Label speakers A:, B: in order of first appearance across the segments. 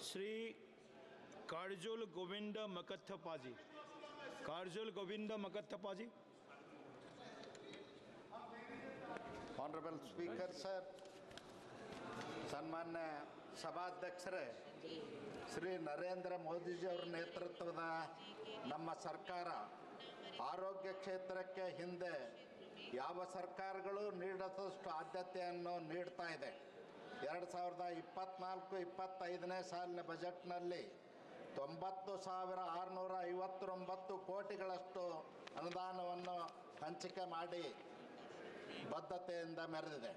A: Shri Kajol Govind Makathappaji. Kajol Govind Makathappaji.
B: Honourable speaker sir, सन्मान्य ಸಭಾಧ್ಯಕ್ಷರೇ, ಶ್ರೀ ನರೇಂದ್ರ ಮೋದಿಜಿಯವರ ನೇತೃತ್ವದ ನಮ್ಮ ಸರ್ಕಾರ ಆರೋಗ್ಯ ಕ್ಷೇತ್ರಕ್ಕೆ ಹಿಂದೆ ಯಾವ ಸರ್ಕಾರಗಳು ನೀಡದಷ್ಟು ಆದ್ಯತೆಯನ್ನು ನೀಡ್ತಾ ಇದೆ. 2024-25ನೇ ಸಾಲಿನ ಬಜೆಟ್ನಲ್ಲಿ 90,659 ಕೋಟಿಗಳಷ್ಟು ಅನುದಾನವನ್ನು ಹಂಚಿಕೆ ಮಾಡಿ ಬದ್ಧತೆಯಿಂದ ಮೆರೆದಿದೆ.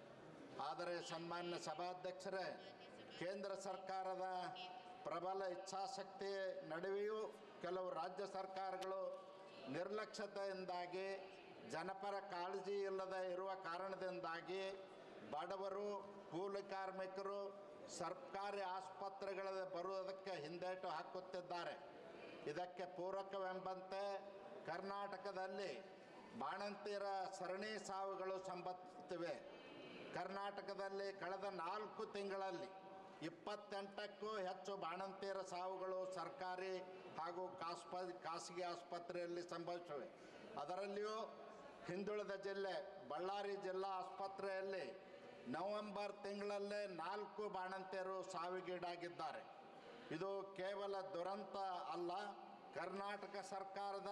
B: ಆದರೆ ಸನ್ಮಾನ್ಯ ಸಭಾಧ್ಯಕ್ಷರೇ, ಕೇಂದ್ರ ಸರ್ಕಾರದ ಪ್ರಬಲ ಇಚ್ಛಾಶಕ್ತಿ ನಡುವೆಯೂ ಕೆಲವು ರಾಜ್ಯ ಸರ್ಕಾರಗಳು ನಿರ್ಲಕ್ಷ್ಯತೆಯಿಂದಾಗಿ, ಜನಪರ ಕಾಳಜಿ ಇಲ್ಲದೆ ಇರುವ ಕಾರಣದಿಂದಾಗಿ ಬಡವರು, ಕೂಲಿ ಕಾರ್ಮಿಕರು ಸರ್ಕಾರಿ ಆಸ್ಪತ್ರೆಗಳಿಗೆ ಬರುವುದಕ್ಕೆ ಹಿಂದೇಟು ಹಾಕುತ್ತಿದ್ದಾರೆ. ಇದಕ್ಕೆ ಪೂರಕವೆಂಬಂತೆ ಕರ್ನಾಟಕದಲ್ಲಿ ಬಾಣಂತಿಯರ ಸರಣಿ ಸಾವುಗಳು ಸಂಭವಿಸುತ್ತಿವೆ. ಕರ್ನಾಟಕದಲ್ಲಿ ಕಳೆದ 4 ತಿಂಗಳಲ್ಲಿ 28ಕ್ಕೂ ಹೆಚ್ಚು ಬಾಣಂತಿಯರ ಸಾವುಗಳು ಸರ್ಕಾರಿ ಹಾಗೂ ಖಾಸಗಿ ಆಸ್ಪತ್ರೆಯಲ್ಲಿ ಸಂಭವಿಸಿವೆ. ಅದರಲ್ಲಿಯೂ ಹಿಂದುಳಿದ ಜಿಲ್ಲೆ ಬಳ್ಳಾರಿ ಜಿಲ್ಲಾ ಆಸ್ಪತ್ರೆಯಲ್ಲಿ ನವೆಂಬರ್ ತಿಂಗಳಲ್ಲೇ 4 ಬಾಣಂತಿಯರು ಸಾವಿಗೀಡಾಗಿದ್ದಾರೆ. ಇದು ಕೇವಲ ದುರಂತ ಅಲ್ಲ, ಕರ್ನಾಟಕ ಸರ್ಕಾರದ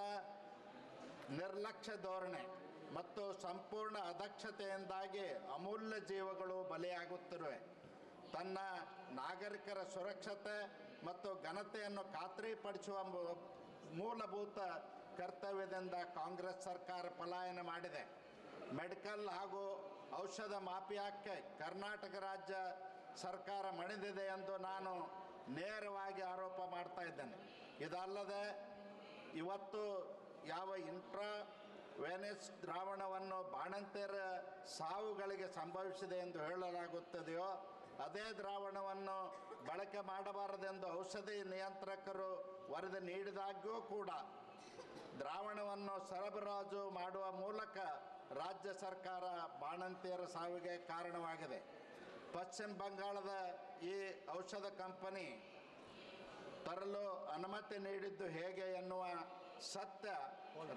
B: ನಿರ್ಲಕ್ಷ್ಯ ಧೋರಣೆ ಮತ್ತು ಸಂಪೂರ್ಣ ಅದಕ್ಷತೆಯಿಂದಾಗಿ ಅಮೂಲ್ಯ ಜೀವಗಳು ಬಲಿಯಾಗುತ್ತಿವೆ. ತನ್ನ ನಾಗರಿಕರ ಸುರಕ್ಷತೆ ಮತ್ತು ಘನತೆಯನ್ನು ಖಾತ್ರಿಪಡಿಸುವ ಮೂಲಭೂತ ಕರ್ತವ್ಯದಿಂದ ಕಾಂಗ್ರೆಸ್ ಸರ್ಕಾರ ಪಲಾಯನ ಮಾಡಿದೆ. ಮೆಡಿಕಲ್ ಹಾಗೂ ಔಷಧ ಮಾಫಿಯಾಕ್ಕೆ ಕರ್ನಾಟಕ ರಾಜ್ಯ ಸರ್ಕಾರ ಮಣಿದಿದೆ ಎಂದು ನಾನು ನೇರವಾಗಿ ಆರೋಪ ಮಾಡ್ತಾ ಇದ್ದೇನೆ. ಇದಲ್ಲದೆ ಇವತ್ತು ಯಾವ ಇಂಟ್ರಾವೆನಸ್ ದ್ರಾವಣವನ್ನು ಬಾಣಂತಿಯರ ಸಾವುಗಳಿಗೆ ಸಂಭವಿಸಿದೆ ಎಂದು ಹೇಳಲಾಗುತ್ತದೆಯೋ ಅದೇ ದ್ರಾವಣವನ್ನು ಬಳಕೆ ಮಾಡಬಾರದೆಂದು ಔಷಧಿ ನಿಯಂತ್ರಕರು ವರದಿ ನೀಡಿದಾಗ್ಯೂ ಕೂಡ ದ್ರಾವಣವನ್ನು ಸರಬರಾಜು ಮಾಡುವ ಮೂಲಕ ರಾಜ್ಯ ಸರ್ಕಾರ ಬಾಣಂತಿಯರ ಸಾವಿಗೆ ಕಾರಣವಾಗಿದೆ. ಪಶ್ಚಿಮ ಬಂಗಾಳದ ಈ ಔಷಧ ಕಂಪನಿ ತರಲು ಅನುಮತಿ ನೀಡಿದ್ದು ಹೇಗೆ ಎನ್ನುವ ಸತ್ಯ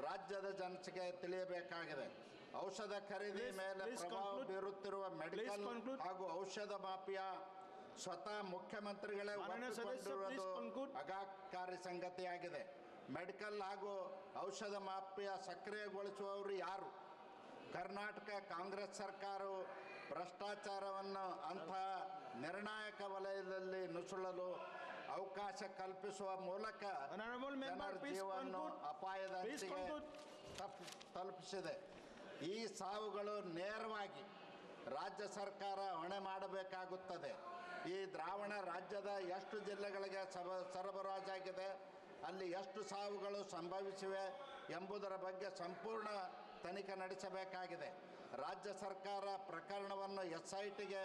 B: ರಾಜ್ಯದ ಜನತೆಗೆ ತಿಳಿಯಬೇಕಾಗಿದೆ. ಔಷಧ ಖರೀದಿ ಮೇಲೆ ಪ್ರಭಾವ ಬೀರುತ್ತಿರುವ ಮೆಡಿಕಲ್ ಹಾಗೂ ಔಷಧ ಮಾಫಿಯಾ ಸ್ವತಃ ಮುಖ್ಯಮಂತ್ರಿಗಳೇ ಒಪ್ಪಿಕೊಂಡಿರುವುದು ಆಘಾತಕಾರಿ ಸಂಗತಿಯಾಗಿದೆ. ಮೆಡಿಕಲ್ ಹಾಗೂ ಔಷಧ ಮಾಫಿಯಾ ಸಕ್ರಿಯಗೊಳಿಸುವವರು ಯಾರು? ಕರ್ನಾಟಕ ಕಾಂಗ್ರೆಸ್ ಸರ್ಕಾರವು ಭ್ರಷ್ಟಾಚಾರವನ್ನು ಅಂತಹ ನಿರ್ಣಾಯಕ ವಲಯದಲ್ಲಿ ನುಸುಳಲು ಅವಕಾಶ ಕಲ್ಪಿಸುವ ಮೂಲಕ ಜನರ ಜೀವವನ್ನು ಅಪಾಯದ ಅಂಚಿಗೆ ತಲುಪಿಸಿದೆ. ಈ ಸಾವುಗಳು ನೇರವಾಗಿ ರಾಜ್ಯ ಸರ್ಕಾರ ಹೊಣೆ ಮಾಡಬೇಕಾಗುತ್ತದೆ. ಈ ದ್ರಾವಣ ರಾಜ್ಯದ ಎಷ್ಟು ಜಿಲ್ಲೆಗಳಿಗೆ ಸರಬರಾಜಾಗಿದೆ, ಅಲ್ಲಿ ಎಷ್ಟು ಸಾವುಗಳು ಸಂಭವಿಸಿವೆ ಎಂಬುದರ ಬಗ್ಗೆ ಸಂಪೂರ್ಣ ತನಿಖೆ ನಡೆಸಬೇಕಾಗಿದೆ. ರಾಜ್ಯ ಸರ್ಕಾರ ಪ್ರಕರಣವನ್ನು SITಗೆ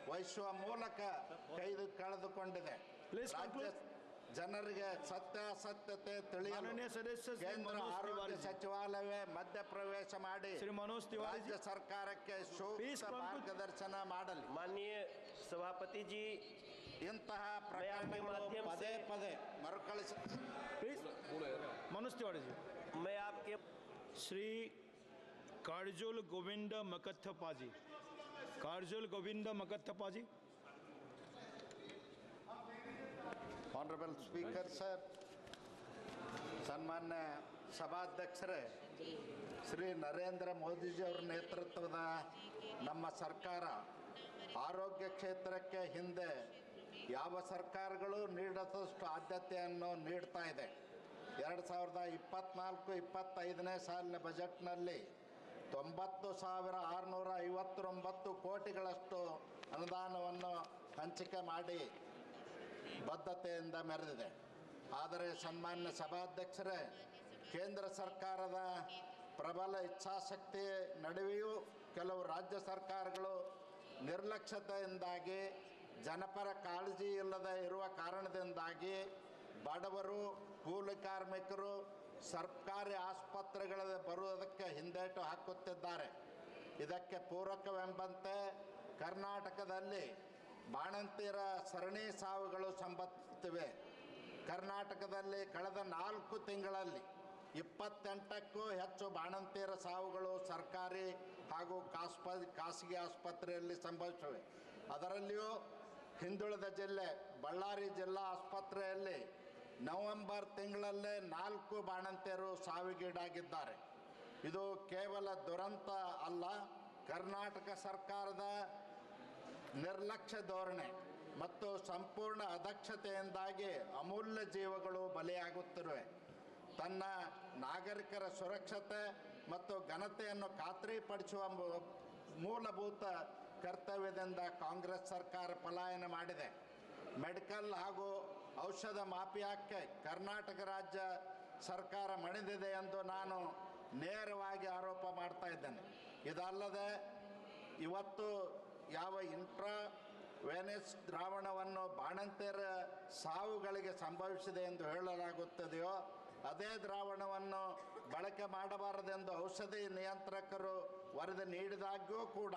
B: ವಹಿಸುವ ಮೂಲಕ ಕಳೆದುಕೊಂಡಿದೆ. ರಾಜ್ಯ ಜನರಿಗೆ ಸತ್ಯಾಸತ್ಯತೆ ತಿಳಿಯಲು ಕೇಂದ್ರ ಆರೋಗ್ಯ ಸಚಿವಾಲಯವೇ ಮಧ್ಯಪ್ರವೇಶ ಮಾಡಿ ರಾಜ್ಯ ಸರ್ಕಾರಕ್ಕೆ ಸೂಕ್ತ ಮಾರ್ಗದರ್ಶನ ಮಾಡಲಿ.
C: माननीय सभापति जी,
B: ಇಂತಹ ಪ್ರಕರಣಗಳು ಪದೇ ಪದೇ ಮರುಕಳಿಸ
A: मनोज तिवारी जी,
C: मैं आपके
A: Shri Kajol Govind Makathappaji. Kajol Govind Makathappaji.
B: Honourable speaker sir, ಸನ್ಮಾನ್ಯ ಸಭಾಧ್ಯಕ್ಷರೇ, ಶ್ರೀ ನರೇಂದ್ರ ಮೋದಿಜಿಯವರ ನೇತೃತ್ವದ ನಮ್ಮ ಸರ್ಕಾರ ಆರೋಗ್ಯ ಕ್ಷೇತ್ರಕ್ಕೆ ಹಿಂದೆ ಯಾವ ಸರ್ಕಾರಗಳು ನೀಡದಷ್ಟು ಆದ್ಯತೆಯನ್ನು ನೀಡ್ತಾ ಇದೆ. 2024-25ನೇ ಸಾಲಿನ ಬಜೆಟ್ನಲ್ಲಿ 90,659 ಕೋಟಿಗಳಷ್ಟು ಅನುದಾನವನ್ನು ಹಂಚಿಕೆ ಮಾಡಿ ಬದ್ಧತೆಯಿಂದ ಮೆರೆದಿದೆ. ಆದರೆ ಸನ್ಮಾನ್ಯ ಸಭಾಧ್ಯಕ್ಷರೇ, ಕೇಂದ್ರ ಸರ್ಕಾರದ ಪ್ರಬಲ ಇಚ್ಛಾಶಕ್ತಿ ನಡುವೆಯೂ ಕೆಲವು ರಾಜ್ಯ ಸರ್ಕಾರಗಳು ನಿರ್ಲಕ್ಷ್ಯತೆಯಿಂದಾಗಿ, ಜನಪರ ಕಾಳಜಿ ಇಲ್ಲದೆ ಇರುವ ಕಾರಣದಿಂದಾಗಿ ಬಡವರು, ಕೂಲಿ ಕಾರ್ಮಿಕರು ಸರ್ಕಾರಿ ಆಸ್ಪತ್ರೆಗಳಿಗೆ ಬರುವುದಕ್ಕೆ ಹಿಂದೇಟು ಹಾಕುತ್ತಿದ್ದಾರೆ. ಇದಕ್ಕೆ ಪೂರಕವೆಂಬಂತೆ ಕರ್ನಾಟಕದಲ್ಲಿ ಬಾಣಂತಿಯರ ಸರಣಿ ಸಾವುಗಳು ಸಂಭವಿಸುತ್ತಿವೆ. ಕರ್ನಾಟಕದಲ್ಲಿ ಕಳೆದ 4 ತಿಂಗಳಲ್ಲಿ 28ಕ್ಕೂ ಹೆಚ್ಚು ಬಾಣಂತಿಯರ ಸಾವುಗಳು ಸರ್ಕಾರಿ ಹಾಗೂ ಖಾಸಗಿ ಆಸ್ಪತ್ರೆಯಲ್ಲಿ ಸಂಭವಿಸಿವೆ. ಅದರಲ್ಲಿಯೂ ಹಿಂದುಳಿದ ಜಿಲ್ಲೆ ಬಳ್ಳಾರಿ ಜಿಲ್ಲಾ ಆಸ್ಪತ್ರೆಯಲ್ಲಿ ನವೆಂಬರ್ ತಿಂಗಳಲ್ಲೇ 4 ಬಾಣಂತಿಯರು ಸಾವಿಗೀಡಾಗಿದ್ದಾರೆ. ಇದು ಕೇವಲ ದುರಂತ ಅಲ್ಲ, ಕರ್ನಾಟಕ ಸರ್ಕಾರದ ನಿರ್ಲಕ್ಷ್ಯ ಧೋರಣೆ ಮತ್ತು ಸಂಪೂರ್ಣ ಅದಕ್ಷತೆಯಿಂದಾಗಿ ಅಮೂಲ್ಯ ಜೀವಗಳು ಬಲಿಯಾಗುತ್ತಿವೆ. ತನ್ನ ನಾಗರಿಕರ ಸುರಕ್ಷತೆ ಮತ್ತು ಘನತೆಯನ್ನು ಖಾತ್ರಿಪಡಿಸುವ ಮೂಲಭೂತ ಕರ್ತವ್ಯದಿಂದ ಕಾಂಗ್ರೆಸ್ ಸರ್ಕಾರ ಪಲಾಯನ ಮಾಡಿದೆ. ಮೆಡಿಕಲ್ ಹಾಗೂ ಔಷಧ ಮಾಫಿಯಾಕ್ಕೆ ಕರ್ನಾಟಕ ರಾಜ್ಯ ಸರ್ಕಾರ ಮಣಿದಿದೆ ಎಂದು ನಾನು ನೇರವಾಗಿ ಆರೋಪ ಮಾಡ್ತಾ ಇದ್ದೇನೆ. ಇದಲ್ಲದೆ ಇವತ್ತು ಯಾವ ಇಂಟ್ರಾವೆನಸ್ ದ್ರಾವಣವನ್ನು ಬಾಣಂತಿಯರ ಸಾವುಗಳಿಗೆ ಸಂಭವಿಸಿದೆ ಎಂದು ಹೇಳಲಾಗುತ್ತದೆಯೋ ಅದೇ ದ್ರಾವಣವನ್ನು ಬಳಕೆ ಮಾಡಬಾರದೆಂದು ಔಷಧಿ ನಿಯಂತ್ರಕರು ವರದಿ ನೀಡಿದಾಗ್ಯೂ ಕೂಡ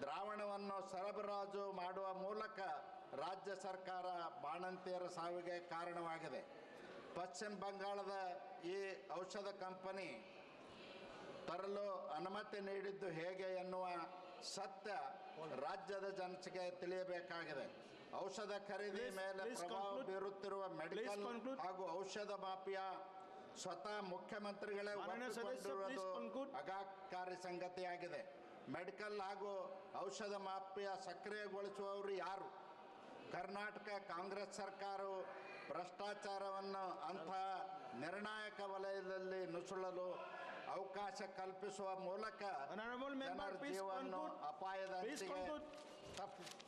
B: ದ್ರಾವಣವನ್ನು ಸರಬರಾಜು ಮಾಡುವ ಮೂಲಕ ರಾಜ್ಯ ಸರ್ಕಾರ ಬಾಣಂತಿಯರ ಸಾವಿಗೆ ಕಾರಣವಾಗಿದೆ. ಪಶ್ಚಿಮ ಬಂಗಾಳದ ಈ ಔಷಧ ಕಂಪನಿ ತರಲು ಅನುಮತಿ ನೀಡಿದ್ದು ಹೇಗೆ ಎನ್ನುವ ಸತ್ಯ ರಾಜ್ಯದ ಜನತೆಗೆ ತಿಳಿಯಬೇಕಾಗಿದೆ. ಔಷಧ ಖರೀದಿ ಮೇಲೆ ಪ್ರಭಾವ ಬೀರುತ್ತಿರುವ ಮೆಡಿಕಲ್ ಹಾಗೂ ಔಷಧ ಮಾಫಿಯಾ ಸ್ವತಃ ಮುಖ್ಯಮಂತ್ರಿಗಳೇ ಒಪ್ಪಿಕೊಂಡಿರುವುದು ಆಘಾತಕಾರಿ ಸಂಗತಿಯಾಗಿದೆ. ಮೆಡಿಕಲ್ ಹಾಗೂ ಔಷಧ ಮಾಫಿಯಾ ಸಕ್ರಿಯಗೊಳಿಸುವವರು ಯಾರು? ಕರ್ನಾಟಕ ಕಾಂಗ್ರೆಸ್ ಸರ್ಕಾರವು ಭ್ರಷ್ಟಾಚಾರವನ್ನು ಅಂತಹ ನಿರ್ಣಾಯಕ ವಲಯದಲ್ಲಿ ನುಸುಳಲು ಅವಕಾಶ ಕಲ್ಪಿಸುವ ಮೂಲಕ ಜನರ ಜೀವವನ್ನು ಅಪಾಯದ ಅಂಚಿಗೆ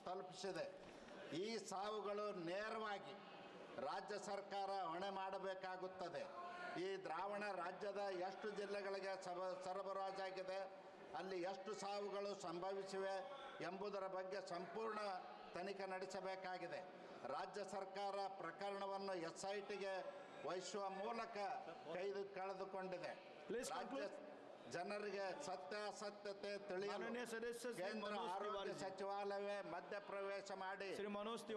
B: ತಲುಪಿಸಿದೆ. ಈ ಸಾವುಗಳು ನೇರವಾಗಿ ರಾಜ್ಯ ಸರ್ಕಾರ ಹೊಣೆ ಮಾಡಬೇಕಾಗುತ್ತದೆ. ಈ ದ್ರಾವಣ ರಾಜ್ಯದ ಎಷ್ಟು ಜಿಲ್ಲೆಗಳಿಗೆ ಸರಬರಾಜಾಗಿದೆ, ಅಲ್ಲಿ ಎಷ್ಟು ಸಾವುಗಳು ಸಂಭವಿಸಿವೆ ಎಂಬುದರ ಬಗ್ಗೆ ಸಂಪೂರ್ಣ ತನಿಖೆ ನಡೆಸಬೇಕಾಗಿದೆ. ರಾಜ್ಯ ಸರ್ಕಾರ ಪ್ರಕರಣವನ್ನು SITಗೆ ವಹಿಸುವ ಮೂಲಕ ಕಳೆದುಕೊಂಡಿದೆ. ರಾಜ್ಯ ಜನರಿಗೆ ಸತ್ಯಾಸತ್ಯತೆ ತಿಳಿಯಲು ಕೇಂದ್ರ ಆರೋಗ್ಯ ಸಚಿವಾಲಯವೇ ಮಧ್ಯಪ್ರವೇಶ ಮಾಡಿ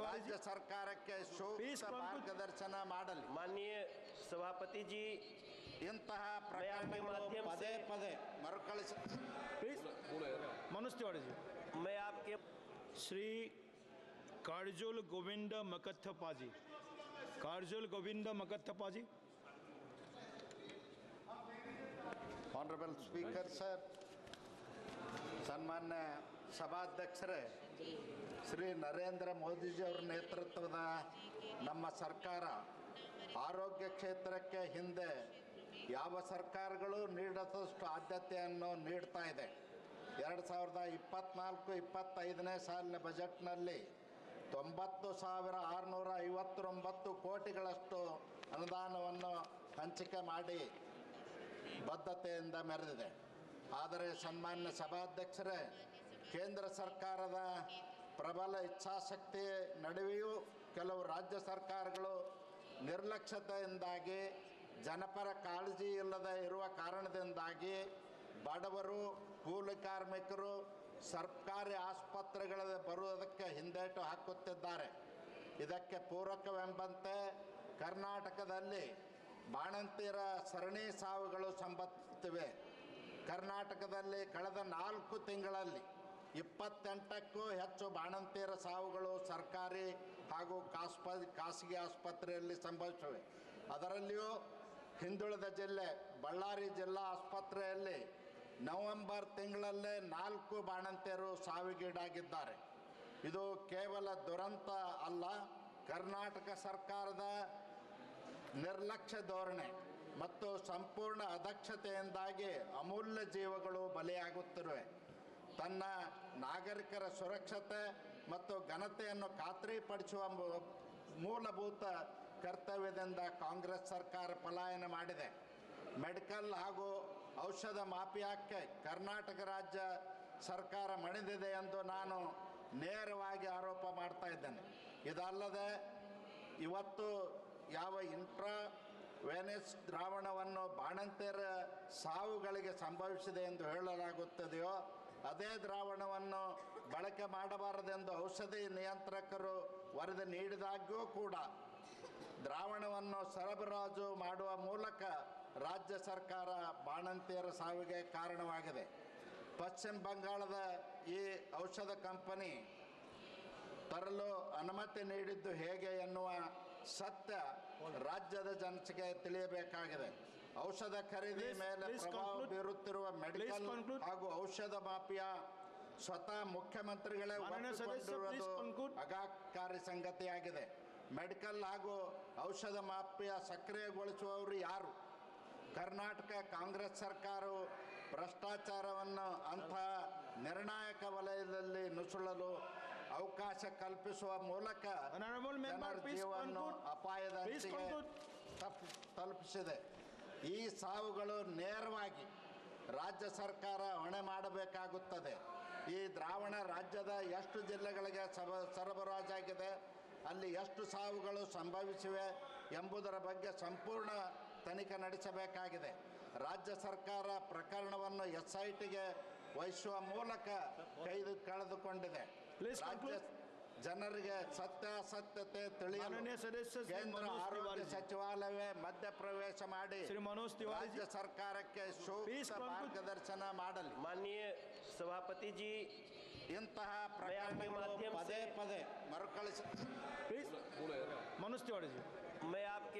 B: ರಾಜ್ಯ ಸರ್ಕಾರಕ್ಕೆ ಸೂಕ್ತ ಮಾರ್ಗದರ್ಶನ ಮಾಡಲಿ.
C: माननीय सभापति जी,
B: ಇಂತಹ ಪ್ರಕರಣಗಳು ಪದೇ ಪದೇ ಮರುಕಳಿಸ
A: मनोज तिवारी जी,
C: मैं आपके
A: श्री काजोल गोविंद मकथप्पा जी, काजोल गोविंद मकथप्पा जी.
B: ಆನರಬಲ್ ಸ್ಪೀಕರ್ ಸರ್, ಸನ್ಮಾನ್ಯ ಸಭಾಧ್ಯಕ್ಷರೇ, ಶ್ರೀ ನರೇಂದ್ರ ಮೋದಿಜಿಯವರ ನೇತೃತ್ವದ ನಮ್ಮ ಸರ್ಕಾರ ಆರೋಗ್ಯ ಕ್ಷೇತ್ರಕ್ಕೆ ಹಿಂದೆ ಯಾವ ಸರ್ಕಾರಗಳು ನೀಡದಷ್ಟು ಆದ್ಯತೆಯನ್ನು ನೀಡ್ತಾ ಇದೆ. 2024-25ನೇ ಸಾಲಿನ ಬಜೆಟ್ನಲ್ಲಿ 90,659 ಕೋಟಿಗಳಷ್ಟು ಅನುದಾನವನ್ನು ಹಂಚಿಕೆ ಮಾಡಿ ಬದ್ಧತೆಯಿಂದ ಮೆರೆದಿದೆ. ಆದರೆ ಸನ್ಮಾನ್ಯ ಸಭಾಧ್ಯಕ್ಷರೇ, ಕೇಂದ್ರ ಸರ್ಕಾರದ ಪ್ರಬಲ ಇಚ್ಛಾಶಕ್ತಿ ನಡುವೆಯೂ ಕೆಲವು ರಾಜ್ಯ ಸರ್ಕಾರಗಳು ನಿರ್ಲಕ್ಷ್ಯತೆಯಿಂದಾಗಿ, ಜನಪರ ಕಾಳಜಿ ಇಲ್ಲದೆ ಇರುವ ಕಾರಣದಿಂದಾಗಿ ಬಡವರು, ಕೂಲಿ ಕಾರ್ಮಿಕರು ಸರ್ಕಾರಿ ಆಸ್ಪತ್ರೆಗಳಿಗೆ ಬರುವುದಕ್ಕೆ ಹಿಂದೇಟು ಹಾಕುತ್ತಿದ್ದಾರೆ. ಇದಕ್ಕೆ ಪೂರಕವೆಂಬಂತೆ ಕರ್ನಾಟಕದಲ್ಲಿ ಬಾಣಂತಿಯರ ಸರಣಿ ಸಾವುಗಳು ಸಂಭವಿಸುತ್ತಿವೆ. ಕರ್ನಾಟಕದಲ್ಲಿ ಕಳೆದ 4 ತಿಂಗಳಲ್ಲಿ 28ಕ್ಕೂ ಹೆಚ್ಚು ಬಾಣಂತಿಯರ ಸಾವುಗಳು ಸರ್ಕಾರಿ ಹಾಗೂ ಖಾಸಗಿ ಆಸ್ಪತ್ರೆಯಲ್ಲಿ ಸಂಭವಿಸಿವೆ. ಅದರಲ್ಲಿಯೂ ಹಿಂದುಳಿದ ಜಿಲ್ಲೆ ಬಳ್ಳಾರಿ ಜಿಲ್ಲಾ ಆಸ್ಪತ್ರೆಯಲ್ಲಿ ನವೆಂಬರ್ ತಿಂಗಳಲ್ಲೇ 4 ಬಾಣಂತಿಯರು ಸಾವಿಗೀಡಾಗಿದ್ದಾರೆ. ಇದು ಕೇವಲ ದುರಂತ ಅಲ್ಲ, ಕರ್ನಾಟಕ ಸರ್ಕಾರದ ನಿರ್ಲಕ್ಷ್ಯ ಧೋರಣೆ ಮತ್ತು ಸಂಪೂರ್ಣ ಅದಕ್ಷತೆಯಿಂದಾಗಿ ಅಮೂಲ್ಯ ಜೀವಗಳು ಬಲಿಯಾಗುತ್ತಿವೆ. ತನ್ನ ನಾಗರಿಕರ ಸುರಕ್ಷತೆ ಮತ್ತು ಘನತೆಯನ್ನು ಖಾತ್ರಿಪಡಿಸುವ ಮೂಲಭೂತ ಕರ್ತವ್ಯದಿಂದ ಕಾಂಗ್ರೆಸ್ ಸರ್ಕಾರ ಪಲಾಯನ ಮಾಡಿದೆ. ಮೆಡಿಕಲ್ ಹಾಗೂ ಔಷಧ ಮಾಫಿಯಾಕ್ಕೆ ಕರ್ನಾಟಕ ರಾಜ್ಯ ಸರ್ಕಾರ ಮಣಿದಿದೆ ಎಂದು ನಾನು ನೇರವಾಗಿ ಆರೋಪ ಮಾಡ್ತಾ ಇದ್ದೇನೆ. ಇದಲ್ಲದೆ ಇವತ್ತು ಯಾವ ಇಂಟ್ರಾವೆನಸ್ ದ್ರಾವಣವನ್ನು ಬಾಣಂತಿಯರ ಸಾವುಗಳಿಗೆ ಸಂಭವಿಸಿದೆ ಎಂದು ಹೇಳಲಾಗುತ್ತದೆಯೋ ಅದೇ ದ್ರಾವಣವನ್ನು ಬಳಕೆ ಮಾಡಬಾರದೆಂದು ಔಷಧಿ ನಿಯಂತ್ರಕರು ವರದಿ ನೀಡಿದಾಗ್ಯೂ ಕೂಡ ದ್ರಾವಣವನ್ನು ಸರಬರಾಜು ಮಾಡುವ ಮೂಲಕ ರಾಜ್ಯ ಸರ್ಕಾರ ಬಾಣಂತಿಯರ ಸಾವಿಗೆ ಕಾರಣವಾಗಿದೆ. ಪಶ್ಚಿಮ ಬಂಗಾಳದ ಈ ಔಷಧ ಕಂಪನಿ ತರಲು ಅನುಮತಿ ನೀಡಿದ್ದು ಹೇಗೆ ಎನ್ನುವ ಸತ್ಯ ರಾಜ್ಯದ ಜನತೆಗೆ ತಿಳಿಯಬೇಕಾಗಿದೆ. ಔಷಧ ಖರೀದಿ ಮೇಲೆ ಪ್ರಭಾವ ಬೀರುತ್ತಿರುವ ಮೆಡಿಕಲ್ ಹಾಗೂ ಔಷಧ ಮಾಫಿಯಾ ಸ್ವತಃ ಮುಖ್ಯಮಂತ್ರಿಗಳೇ ಒಪ್ಪಿಕೊಂಡಿರುವುದು ಆಘಾತಕಾರಿ ಸಂಗತಿಯಾಗಿದೆ. ಮೆಡಿಕಲ್ ಹಾಗೂ ಔಷಧ ಮಾಫಿಯಾ ಸಕ್ರಿಯಗೊಳಿಸುವವರು ಯಾರು? ಕರ್ನಾಟಕ ಕಾಂಗ್ರೆಸ್ ಸರ್ಕಾರವು ಭ್ರಷ್ಟಾಚಾರವನ್ನು ಅಂತಹ ನಿರ್ಣಾಯಕ ವಲಯದಲ್ಲಿ ನುಸುಳಲು ಅವಕಾಶ ಕಲ್ಪಿಸುವ ಮೂಲಕ ಜನರ ಜೀವವನ್ನು ಅಪಾಯದ ಅಂಚಿಗೆ ತಲುಪಿಸಿದೆ. ಈ ಸಾವುಗಳು ನೇರವಾಗಿ ರಾಜ್ಯ ಸರ್ಕಾರ ಹೊಣೆ ಮಾಡಬೇಕಾಗುತ್ತದೆ. ಈ ದ್ರಾವಣ ರಾಜ್ಯದ ಎಷ್ಟು ಜಿಲ್ಲೆಗಳಿಗೆ ಸರಬರಾಜಾಗಿದೆ, ಅಲ್ಲಿ ಎಷ್ಟು ಸಾವುಗಳು ಸಂಭವಿಸಿವೆ ಎಂಬುದರ ಬಗ್ಗೆ ಸಂಪೂರ್ಣ ತನಿಖೆ ನಡೆಸಬೇಕಾಗಿದೆ. ರಾಜ್ಯ ಸರ್ಕಾರ ಪ್ರಕರಣವನ್ನು SITಗೆ ವಹಿಸುವ ಮೂಲಕ ಕಳೆದುಕೊಂಡಿದೆ. ರಾಜ್ಯ ಜನರಿಗೆ ಸತ್ಯಾಸತ್ಯತೆ ತಿಳಿಯಲು ಕೇಂದ್ರ ಆರೋಗ್ಯ ಸಚಿವಾಲಯವೇ ಮಧ್ಯಪ್ರವೇಶ ಮಾಡಿ ರಾಜ್ಯ ಸರ್ಕಾರಕ್ಕೆ ಸೂಕ್ತ ಮಾರ್ಗದರ್ಶನ ಮಾಡಲಿ.
C: माननीय सभापति जी,
B: ಇಂತಹ ಪ್ರಕರಣಗಳು ಪದೇ ಪದೇ ಮರುಕಳಿಸ
A: प्लीज मनोज तिवारी जी.
C: मैं आपके